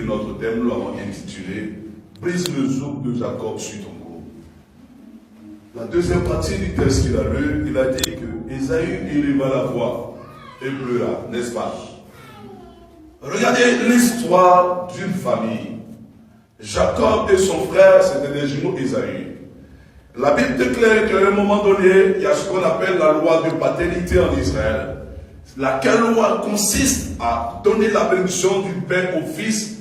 notre thème, nous l'avons intitulé Brise le joug de Jacob sur ton cou. La deuxième partie du texte qu'il a lu, il a dit que Ésaü éleva la voix et pleura, n'est-ce pas? Regardez l'histoire d'une famille. Jacob et son frère, c'était des jumeaux Ésaü. La Bible déclare qu'à un moment donné, il y a ce qu'on appelle la loi de paternité en Israël. Laquelle loi consiste à donner la bénédiction du père au fils,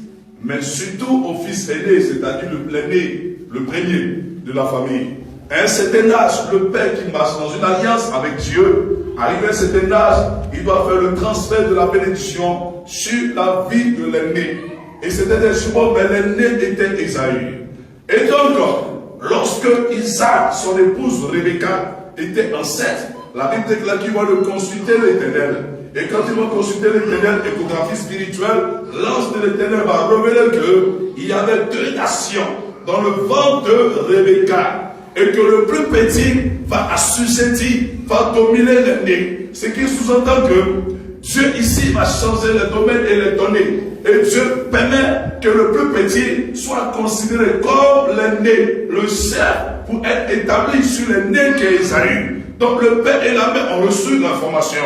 mais surtout au fils aîné, c'est-à-dire l'aîné, le premier de la famille. À un certain âge, le père qui marche dans une alliance avec Dieu, arrivé à un certain âge, il doit faire le transfert de la bénédiction sur la vie de l'aîné. Et c'était des jumeaux, mais l'aîné était Ésaü. Et donc, lorsque Isaac, son épouse Rebecca, était enceinte, la Bible déclare qu'il va le consulter l'Éternel. Et quand il va consulter l'Éternel, échographie spirituelle, l'ange de l'Éternel va révéler qu'il y avait deux nations dans le ventre de Rebecca. Et que le plus petit va assujettir, va dominer l'aîné. Ce qui sous-entend que Dieu ici va changer les domaines et les données. Et Dieu permet que le plus petit soit considéré comme l'aîné, le chef, pour être établi sur l'aîné qui est Ésaü. Donc le père et la mère ont reçu l'information.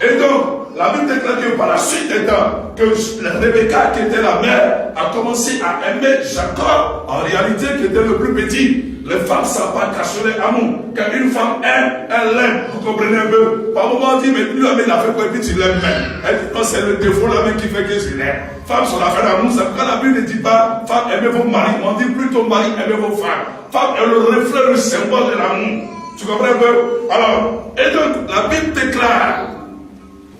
Et donc, la Bible déclare que par la suite des temps, que Rebecca, qui était la mère, a commencé à aimer Jacob, en réalité, qui était le plus petit. Les femmes ne savent pas cacher l'amour. Quand une femme aime, elle l'aime. Vous comprenez un peu? Par moment, on dit, mais lui, il a fait quoi, et puis tu l'aimes même. Elle dit, non, c'est le défaut la main qui fait que je l'aime. Femme, son affaire d'amour, c'est pourquoi la Bible ne dit pas, femme, aimez vos maris. On dit plutôt, mari, aimez vos femmes. Femme est le reflet, le symbole de l'amour. Tu comprends un peu? Alors, et donc, la Bible déclare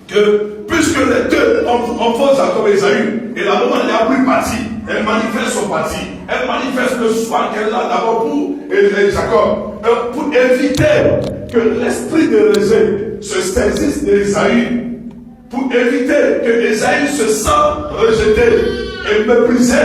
que, puisque les deux ont fait Jacob et Ésaü, et la maman n'a plus parti, elle manifeste son parti, elle manifeste le soin qu'elle a d'abord pour Jacob, pour éviter que l'esprit de rejet se saisisse d'Ésaü, pour éviter que Ésaü se sente rejeté et méprisé.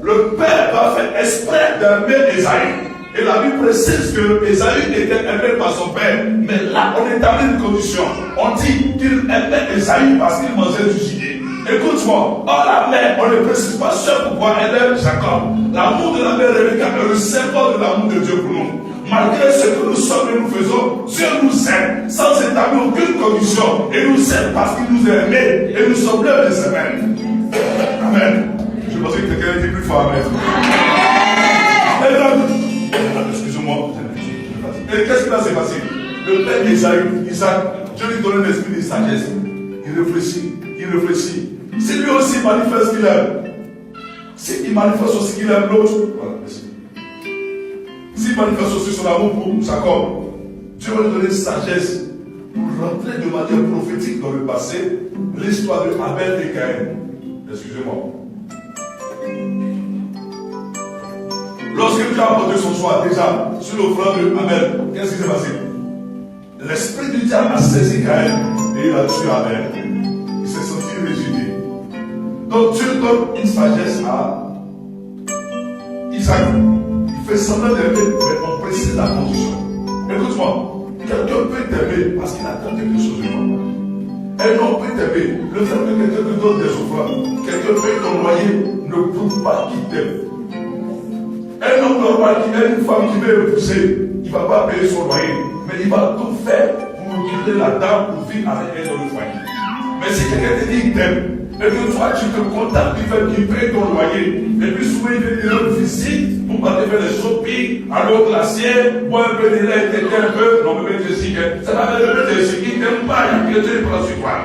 Le père va faire exprès d'aimer Ésaü. Et la Bible précise que Ésaü était aimé par son père. Mais là, on établit une condition. On dit qu'il aimait Ésaü parce qu'il mangeait du gibier. Écoute-moi, la mère, on ne précise pas ce pourquoi elle aime Jacob. L'amour de la mère Rebecca est le symbole de l'amour de Dieu pour nous. Malgré ce que nous sommes et nous faisons, Dieu nous aime sans établir aucune condition. Et nous aime parce qu'il nous a aimés. Et nous sommes l'œuvre de ses mains. Amen. Je pensais que quelqu'un était plus fort. Amen. Et donc, excusez-moi, et qu'est-ce qui va se passer? Le père d'Ésaü, Isaac, Dieu lui donne un esprit de sagesse. Il réfléchit. Si lui aussi manifeste qu'il aime, s'il manifeste aussi qu'il aime l'autre, voilà, merci. S'il manifeste aussi son amour pour Jacob, Dieu va lui donner une sagesse pour rentrer de manière prophétique dans le passé l'histoire de Abel et Caïn. Excusez-moi. Lorsque Dieu a apporté son choix déjà sur l'offrande de Abel, qu'est-ce qui s'est passé? L'esprit du diable a saisi Caïn et il a tué Abel. Il s'est senti rejeté. Donc Dieu donne une sagesse à Isaac. Il fait semblant d'aimer, mais on précise la condition. Écoute-moi, quelqu'un peut t'aimer parce qu'il attend quelque chose de toi. Un homme peut t'aimer. Le fait que quelqu'un te donne des offrandes, quelqu'un paye ton loyer, ne prouve pas qu'il t'aime. Un homme normal qui a une femme qui veut épouser, il ne va pas payer son loyer, mais il va tout faire pour quitter la dame pour vivre avec elle dans le foyer. Mais si quelqu'un te dit qu'il t'aime, et que toi tu te contactes du fait qu'il paye ton loyer, et puis souvent il vient te rendre visite pour aller faire des shopping, aller au glacier, boire un peu de lait, t'aider un peu, non mais je dis que ça va être le Jésus qui ne t'aime pas, il y a que Dieu prend sur toi.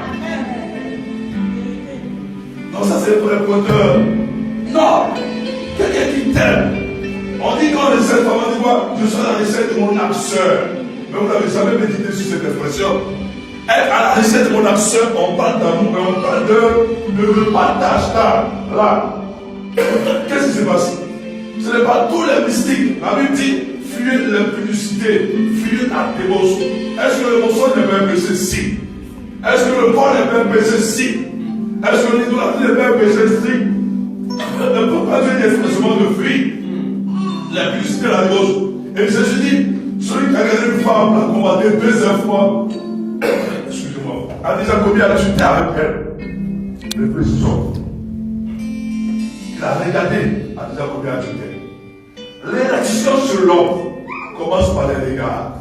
Non, ça c'est un vrai pointeur. Non, quelqu'un qui t'aime. On dit qu'on recette, on dit quoi? Je suis à la recette de mon âme sœur. Mais vous n'avez jamais médité sur cette expression. À la recette de mon âme sœur, on parle d'amour, mais on parle de partage là. Qu'est-ce qui se passe? Ce n'est pas tous les mystiques. La Bible dit, fuyez l'impudicité, fuyez la débauche. Est-ce que le mensonge n'est pas un péché? Si. Est-ce que le vol n'est pas un péché? Si. Est-ce que l'idolâtrie n'est pas un péché? Si. Ne peut pas dire expressément de fuir la publicité de la gauche. Et Jésus dit, celui qui a gagné une femme l'a combatté 2 fois. Excusez-moi. A déjà commis à la chuter avec elle. Réfléchissons. Il a regardé à déjà combien ajouté. L'érection sur l'homme commence par les regards.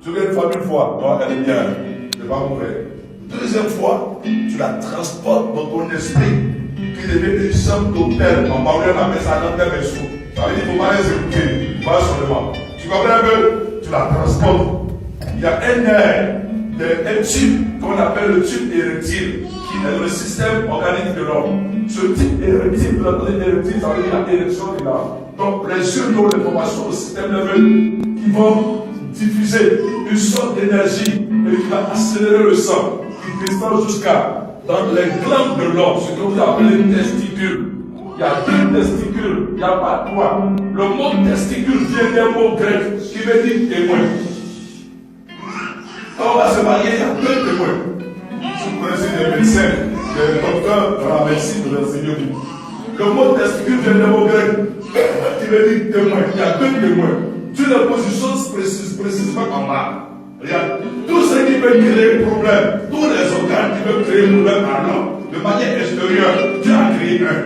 Tu regardes une femme une fois, non, elle est bien, c'est pas mauvais. Deuxième fois, tu la transportes dans ton esprit qui devient une chambre d'hôtel. En parlant, on appelle ça dans tes sous. Ça veut dire qu'il ne faut pas les écouter, pas seulement. Tu comprends un peu? Tu la transportes. Il y a un nerf, un tube qu'on appelle le tube érectile, qui est le système organique de l'homme. Ce type érectile, vous entendez érectile, ça veut dire la érection de l'âme. Donc les yeux donnent l'information au système nerveux qui vont diffuser une sorte d'énergie et qui va accélérer le sang, qui descend jusqu'à dans les glandes de l'homme, ce que vous appelez testicules. Il y a deux testicules, il n'y a pas trois. Le mot testicule vient d'un mot grec qui veut dire témoin. Quand on va se marier, il y a deux témoins. Si vous connaissez des médecins, des docteurs dans la médecine, de l'enseignement. Le mot testicule vient d'un mot grec qui veut dire témoin. Il y a deux témoins. Tu les positionnes précisément en bas. Regarde, tout ce qui peut créer problème, tous les organes qui peuvent créer problème à l'homme, de manière extérieure, Dieu a créé un.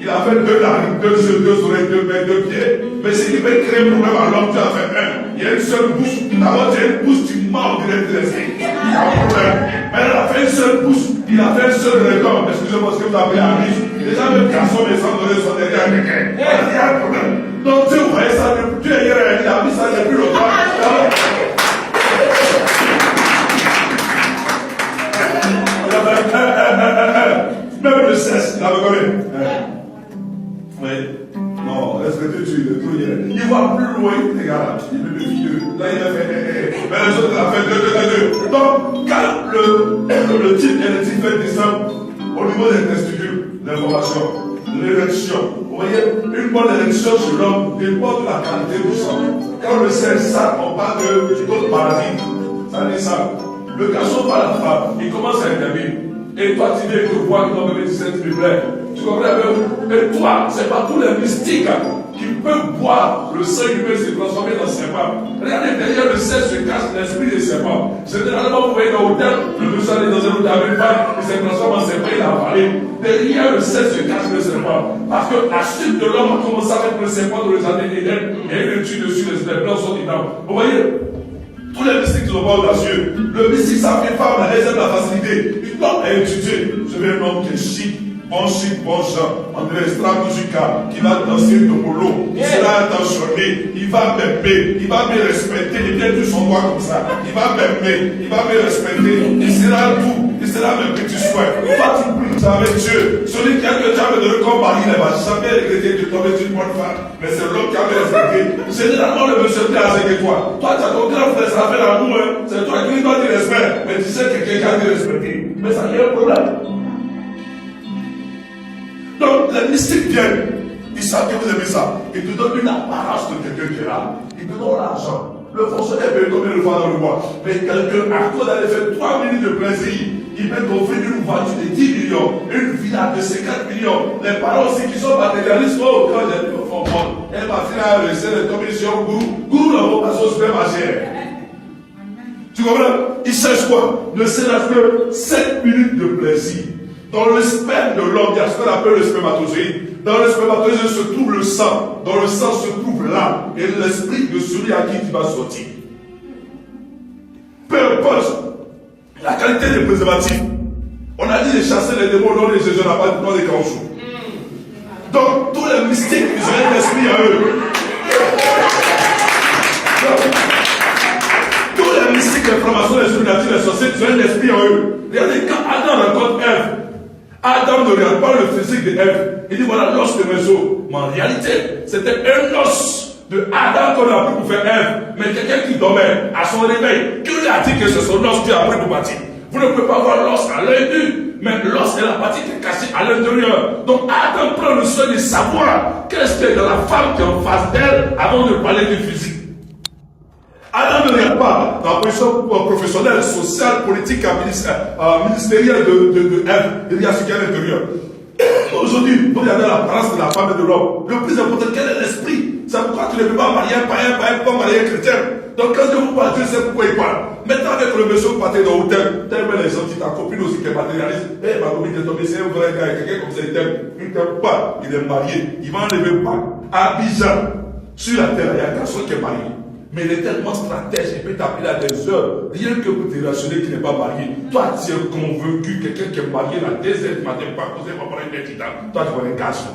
Il a fait deux larynx, deux yeux, deux oreilles, deux mains, deux pieds. Mais ce qui peut créer problème à l'homme, Dieu a fait un. Il y a une seule bouche. D'abord, tu as une bouche, tu mords direct de l'esprit. Il y a un problème. Mais il a fait une seule bouche. Il a fait un seul regard. Excusez-moi ce que vous appelez un riche. Déjà, même garçon, mes sans donner son derrière quelqu'un. Il y a un problème. Donc, Dieu voyait ça, Dieu hier, il a mis ça depuis longtemps. Même le sexe, il avait combien? Oui. Non, respectez Dieu, il voit plus loin, regarde, il veut le vieux. Là, il a fait, mais les autres, il a fait 2. Donc, quand le type électrique fait descendre au niveau des testicules, l'information, l'érection, vous voyez, une bonne érection sur l'homme dépend de la qualité du sang. Quand le sexe, ça, on parle d'autres maladies. Ça dit ça. Le garçon par la femme, il commence à être bien. Et toi, tu viens te voir qui t'ont 17 000 blés. Tu comprends? Et toi, ce n'est pas tous les mystiques qui peuvent boire le sang humain se transformer dans serpent. Regardez, derrière le sel se cache l'esprit des serpents. Généralement, vous voyez dans l'hôtel, le monsieur allait dans un hôtel avec une femme, il se transforme en serpent, il a avalé. Derrière le sel se cache le serpent. Parce que la chute de l'homme a commencé avec le serpent dans les années d'Éden, et il le tue dessus, les blancs sont dedans. Vous voyez? Tous les mystiques ne sont pas audacieux. Le mystique, ça fait femme, elle aime la facilité. Il doit étudier. Je veux un homme qui est chic, bon Jean, André Stramoujica, qui va danser de polo. Il sera attentionné, il va m'aimer, il va me respecter. Il vient de son doigt comme ça. Il va m'aimer, il va me respecter. Il sera tout, il sera mes petits soins. Toi, tu pries avec Dieu. Celui qui a que Dieu me donné comme mari, il ne va jamais regretter de tomber sur une bonne femme. Mais c'est l'homme qui a me respecté. Généralement, le monsieur est avec toi. Toi, tu as ton grand frère, ça fait l'amour. C'est toi qui lui donnes du respect. Mais tu sais que quelqu'un te respecte. Mais ça y a un problème. Donc, les mystiques viennent. Ils savent que vous aimez ça. Ils te donnent une apparence de quelqu'un qui est là. Ils te donnent l'argent. Le fonctionnaire peut combien de fois dans le mois. Mais quelqu'un, à cause d'aller faire 3 minutes de plaisir, il peut t'offrir une voiture de 10 millions, une villa de 50 millions. Les parents aussi qui sont matérialistes, oh, quand j'ai dit au fond, elle va finir à réussir les commissions gourou la vocation au supermarché. Tu comprends? Il cherche quoi? Ne serait-ce que 7 minutes de plaisir. Dans le sperme de l'homme, il y a ce qu'on appelle le spermatozoïde. Dans le spermatozoïde se trouve le sang. Dans le sang se trouve l'âme et l'esprit de celui à qui tu vas sortir. Peu importe la qualité des préservatifs. On a dit de chasser les démons dans les Jésus, on n'a pas dans les caoutchoucs. Donc, tous les mystiques, ils ont un esprit à eux. Tous les mystiques, les francs-maçons, les spirituels, les sorciers, ils ont un esprit en eux. Regardez, quand Adam rencontre Ève, Adam ne regarde pas le physique de Ève. Il dit voilà l'os de mes os. Mais en réalité, c'était un os de Adam qu'on a pris pour faire Ève. Mais quelqu'un qui dormait à son réveil, qui lui a dit que c'est son os qui a pris pour bâtir. Vous ne pouvez pas voir l'os à l'œil nu, mais l'os est la partie qui est cachée à l'intérieur. Donc Adam prend le soin de savoir qu'est-ce qu'il y a dans la femme qui est en face d'elle avant de parler du physique. Adam ne regarde pas dans la position professionnelle, sociale, politique, ministérielle de Ève. Il y a ce qu'il y a à l'intérieur. Aujourd'hui, vous regardez l'apparence de la femme et de l'homme. Le plus important, quel est l'esprit? C'est pourquoi tu ne peux pas marier un païen, pas marier un chrétien. Donc quand je vous parle, Dieu sait pourquoi il parle. Maintenant, avec le monsieur qui partait dans l'hôtel, tellement les gens, ta copine aussi qui est matérialiste, ma copine est tombée, c'est un vrai gars, quelqu'un comme ça, il t'aime pas, il est marié, il va enlever pas. À Abidjan, sur la terre, il y a personne qui est marié. Mais il est tellement stratège, il peut t'appeler à des heures, rien que pour te rassurer qu'il n'est pas marié. Toi, tu es convaincu, quelqu'un qui est marié la 2h du matin, pas posé, pas prendre un titan. Toi, tu connais un garçon.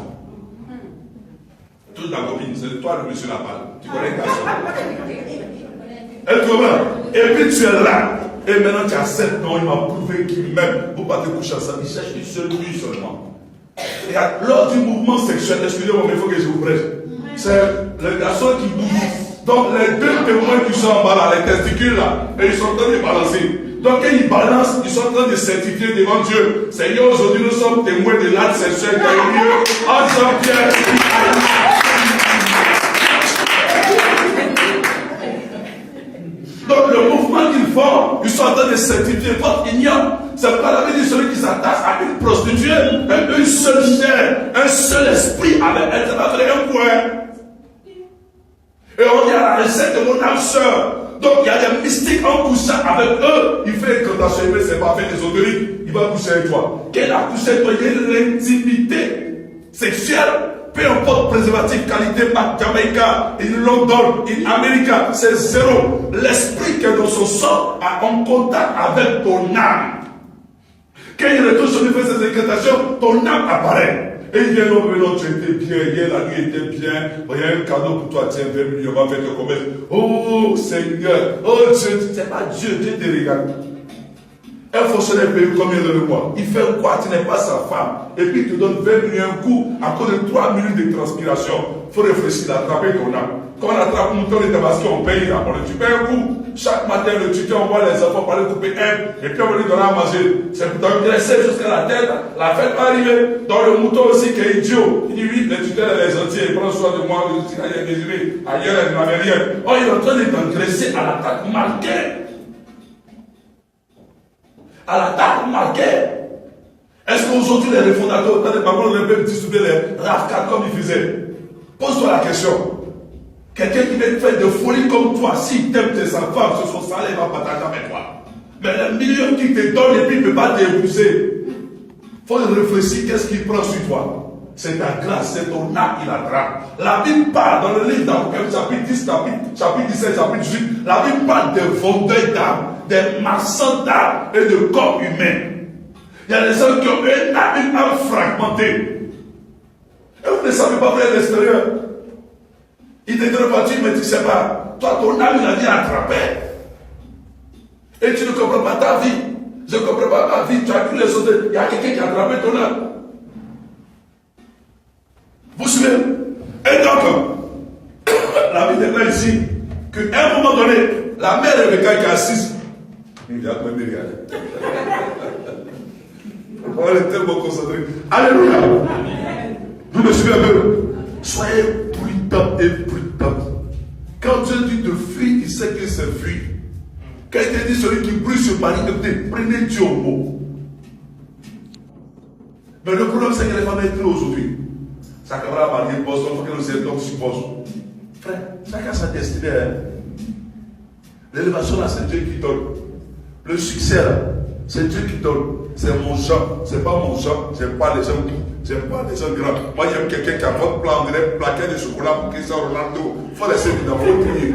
Toute la copine, c'est toi le monsieur là-bas. Tu connais un garçon. Elle te comprend. Et puis tu es là. Et maintenant tu as 7 ans, il m'a prouvé qu'il m'aime. Pour pas te coucher ensemble, il cherche une seule nuit seulement. Et lors du mouvement sexuel, excusez-moi, mais il faut que je vous prêche. C'est le garçon qui bouge. Donc les deux témoins qui sont en bas là, les testicules là, et ils sont en train de balancer. Donc quand ils balancent, ils sont en train de certifier devant Dieu. Seigneur, aujourd'hui nous sommes témoins de l'acte sexuel qui a eu lieu en Jean-Pierre. Donc le mouvement qu'ils font, ils sont en train de certifier votre ignorance. C'est pas la vie de celui qui s'attache à une prostituée, une seule chair, un seul esprit avec elle, ça va faire un point. Et on y a la recette de mon âme sœur. Donc il y a des mystiques en couchant avec eux. Il fait incantation, mais c'est pas fait des odoriques. Il va coucher avec toi. Qu'elle a couché avec toi, il y a l'intimité sexuelle. Peu importe préservatif, qualité, Jamaica, in London, in America, c'est zéro. L'esprit qui est dans son sang a en contact avec ton âme. Quand il retourne sur lui, fait ses incantations, ton âme apparaît. Et il vient, non, tu étais bien, hier la nuit était bien, il y a un cadeau pour toi, tiens, 20 millions, on va faire te commerce. Oh Seigneur, oh Dieu, c'est pas Dieu, Dieu te regarde. Un fonctionnaire paye combien de mois? Il fait quoi? Tu n'es pas sa femme. Et puis il te donne 20 millions un coup à cause de 3 minutes de transpiration. Il faut réfléchir, d'attraper ton âme. Quand on attrape un mouton de tabasco, on paye là. On le tue un coup. Chaque matin, le tuteur envoie les enfants pour aller couper un. Et puis on va lui donner à manger. C'est pour t'engraisser jusqu'à la tête. La fête va arriver. Dans le mouton aussi qui est idiot. Il dit oui, le tuteur est gentil. Il prend soin de moi. Il est désolé. Ailleurs, il n'avait rien. Oh, il est en train de t'engraisser à l'attaque marquée. À l'attaque marquée. Est-ce qu'aujourd'hui les réformateurs, dans les mamans, on peut distribuer les rafcats comme ils faisaient? Pose-toi la question. Quelqu'un qui veut faire de folie comme toi, s'il t'aime, c'est sa femme, c'est son salaire, il va partager avec toi. Mais le million qu'il te donne et puis il ne peut pas t'épouser. Il faut réfléchir, qu'est-ce qu'il prend sur toi? C'est ta grâce, c'est ton âme qu'il attrape. La Bible parle dans le livre d'Apocalypse, chapitre 10, chapitre 17, chapitre 18. La Bible parle des vendeurs d'âme, des marchands d'âme et de corps humains. Il y a des gens qui ont une âme fragmentée. Et vous ne savez pas faire l'extérieur. Il te donne pas, mais tu ne sais pas. Toi, ton âme, il a dit attraper. Et tu ne comprends pas ta vie. Je ne comprends pas ma vie. Tu as cru les autres. Il y a quelqu'un qui a attrapé ton âme. Vous suivez? Et donc, la vie est là ici, qu'à un moment donné, la mère Rebecca qui est assise, il dit, attends, mais regarde. On est tellement concentrés. Alléluia. Vous me suivez un peu? Soyez prudents et prudents. Quand Dieu dit de fuir, il sait que c'est fuir. Quand il te dit celui qui brûle sur Paris, prenez Dieu au mot. Mais le problème, c'est que les femmes sont aujourd'hui. Sa camarade mariée de Boston, il faut que le Seigneur suppose. Frère, chacun sa destinée. L'élévation là, c'est Dieu qui donne. Le succès là, c'est Dieu qui donne. C'est mon genre, c'est pas mon genre. J'aime pas les gens qui. J'aime pas les gens grands. Moi, j'aime quelqu'un qui a votre plan, un plaquet de chocolat pour Cristiano Ronaldo. Il faut laisser qu'il faut prier.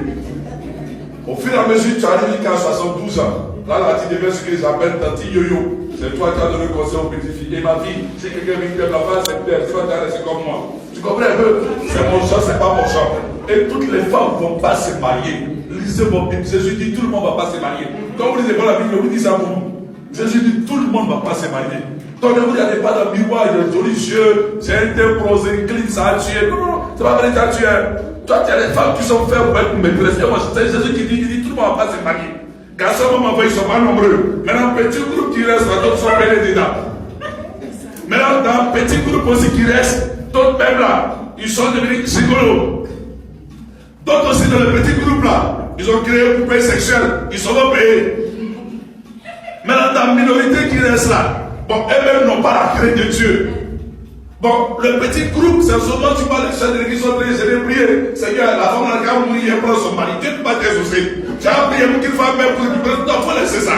Au fur et à mesure, tu arrives jusqu'à 72 ans. Là, tu deviens ce qu'ils appellent Tati Yo-Yo. C'est toi qui as donné conseil aux petites filles. Et ma fille, si quelqu'un vient de la face, c'est clair. Tu vas t'arrêter comme moi. Tu comprends un peu? C'est mon genre, c'est pas mon genre. Et toutes les femmes ne vont pas se marier. Lisez mon Bible. Jésus dit tout le monde ne va pas se marier. Quand vous lisez pas la Bible, vous dites ça pour nous. Jésus dit tout le monde ne va pas se marier. Donc ne vous regardez pas dans le miroir, il a jolis yeux, c'est un teint bronzé, clean, ça a tué. Non, non, non, c'est pas vrai que ça a tué. Toi, tu as des femmes qui sont faites pour être maîtresses. Et moi, c'est Jésus qui dit tout le monde ne va pas se marier. Garçons, maman, ils ne sont pas nombreux. Maintenant, petit groupe qui reste, d'autres sont mêlés dedans. Maintenant, dans petit groupe aussi qui reste, d'autres même là, ils sont devenus psychologues. D'autres aussi dans le petit groupe là, ils ont créé un poupée sexuelle, ils sont pas payés. Maintenant, dans la minorité qui reste là, bon, eux-mêmes n'ont pas la crainte de Dieu. Bon, le petit groupe, c'est seulement tu vois les chefs de l'église sont priés, je l'ai prié. Seigneur, la femme n'a qu'à mourir, elle prend son mari. Dieu ne peut pas t'exaucer. Tu as prié pour qu'il fasse même pour qu'il prenne ton faut laisser ça.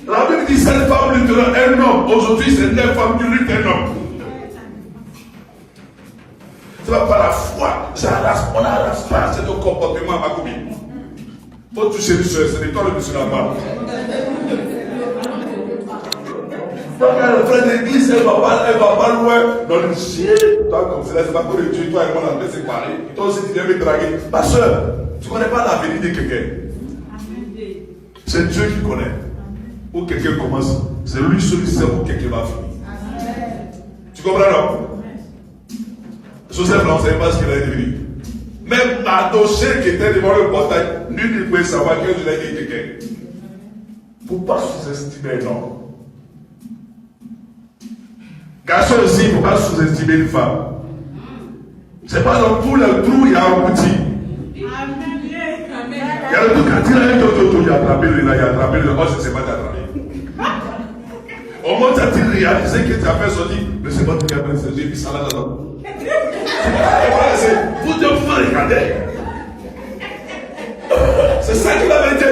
La Bible dit 7 femmes lutteront un homme. Aujourd'hui, c'est 9 femmes qui luttent un homme. C'est pas par la foi. On n'arrache pas ce comportement à ma copine. Il faut toucher le soeur, c'est le temps de musulman. Donc, le frère de l'église, elle va pas loin dans le ciel. Toi, comme c'est pas pour le Dieu, toi et moi, on a séparé. Toi aussi, tu viens me draguer. Ma soeur, tu ne connais pas l'avenir de quelqu'un. C'est Dieu qui connaît. Où quelqu'un commence, c'est lui seul qui sait où quelqu'un va finir. Tu comprends, non? Joseph ne savait pas ce qu'il allait devenir. Même Mardoché qui était devant le portail, nul ne pouvait savoir que je l'ai dit quelqu'un. Il ne faut pas sous-estimer un homme. Garçon aussi, il ne faut pas sous-estimer une femme. C'est pas dans tout le trou, il y a un outil. Il y a le truc quand il a un toto, il a attrapé le oh, je ne sais pas t'attraper. Au moment où tu as réalisé que tu as fait sortir, mais c'est pas tout qui a fait, j'ai vu ça là dedans. Vous devez vous regarder. C'est ça qui la vérité.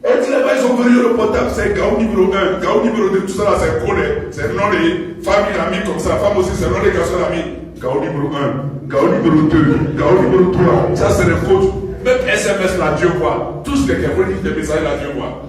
Et tu ils ont venu le portable, c'est Gao numéro 1, Gao numéro 2, tout ça là c'est collé. C'est le nom des familles amies comme ça. La femme aussi, c'est le nom des garçons amis. Gao numéro 1, Gao numéro 2, Gao numéro 3. Ça c'est le coach. Même SMS là, Dieu voit. Tout ce que quelqu'un dit, des messages là, Dieu voit.